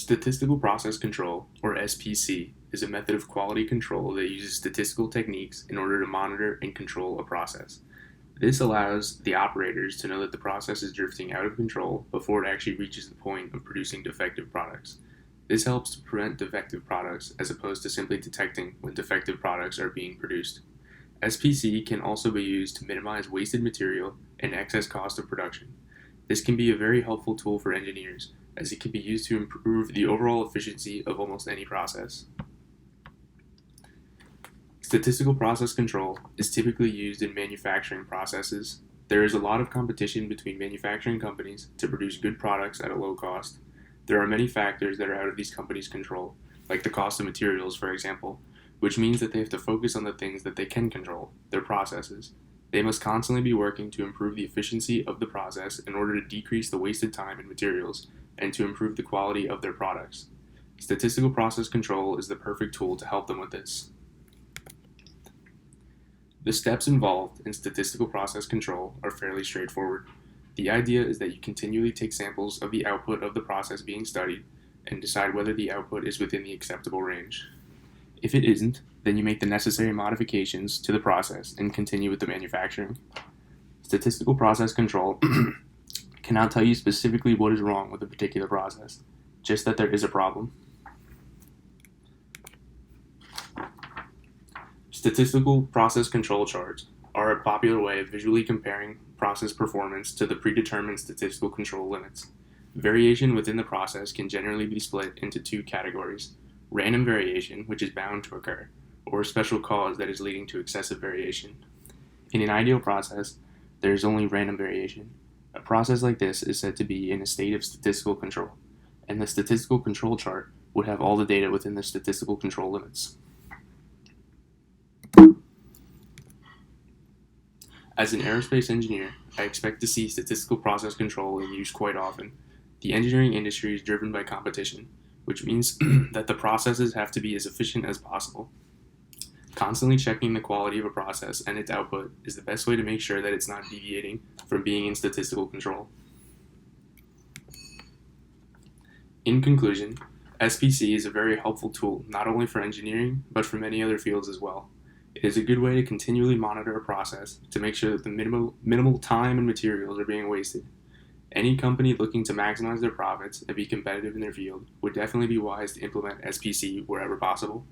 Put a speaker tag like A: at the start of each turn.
A: Statistical process control, or SPC, is a method of quality control that uses statistical techniques in order to monitor and control a process. This allows the operators to know that the process is drifting out of control before it actually reaches the point of producing defective products. This helps to prevent defective products as opposed to simply detecting when defective products are being produced. SPC can also be used to minimize wasted material and excess cost of production. This can be a very helpful tool for engineers, as it can be used to improve the overall efficiency of almost any process. Statistical process control is typically used in manufacturing processes. There is a lot of competition between manufacturing companies to produce good products at a low cost. There are many factors that are out of these companies' control, like the cost of materials, for example, which means that they have to focus on the things that they can control, their processes. They must constantly be working to improve the efficiency of the process in order to decrease the wasted time and materials and to improve the quality of their products. Statistical process control is the perfect tool to help them with this. The steps involved in statistical process control are fairly straightforward. The idea is that you continually take samples of the output of the process being studied and decide whether the output is within the acceptable range. If it isn't, then you make the necessary modifications to the process and continue with the manufacturing. Statistical process control cannot tell you specifically what is wrong with a particular process, just that there is a problem. Statistical process control charts are a popular way of visually comparing process performance to the predetermined statistical control limits. Variation within the process can generally be split into two categories: random variation, which is bound to occur, or a special cause that is leading to excessive variation. In an ideal process, there is only random variation. A process like this is said to be in a state of statistical control, and the statistical control chart would have all the data within the statistical control limits. As an aerospace engineer, I expect to see statistical process control in use quite often. The engineering industry is driven by competition, which means that the processes have to be as efficient as possible. Constantly checking the quality of a process and its output is the best way to make sure that it's not deviating from being in statistical control. In conclusion, SPC is a very helpful tool not only for engineering, but for many other fields as well. It is a good way to continually monitor a process to make sure that the minimal time and materials are being wasted. Any company looking to maximize their profits and be competitive in their field would definitely be wise to implement SPC wherever possible.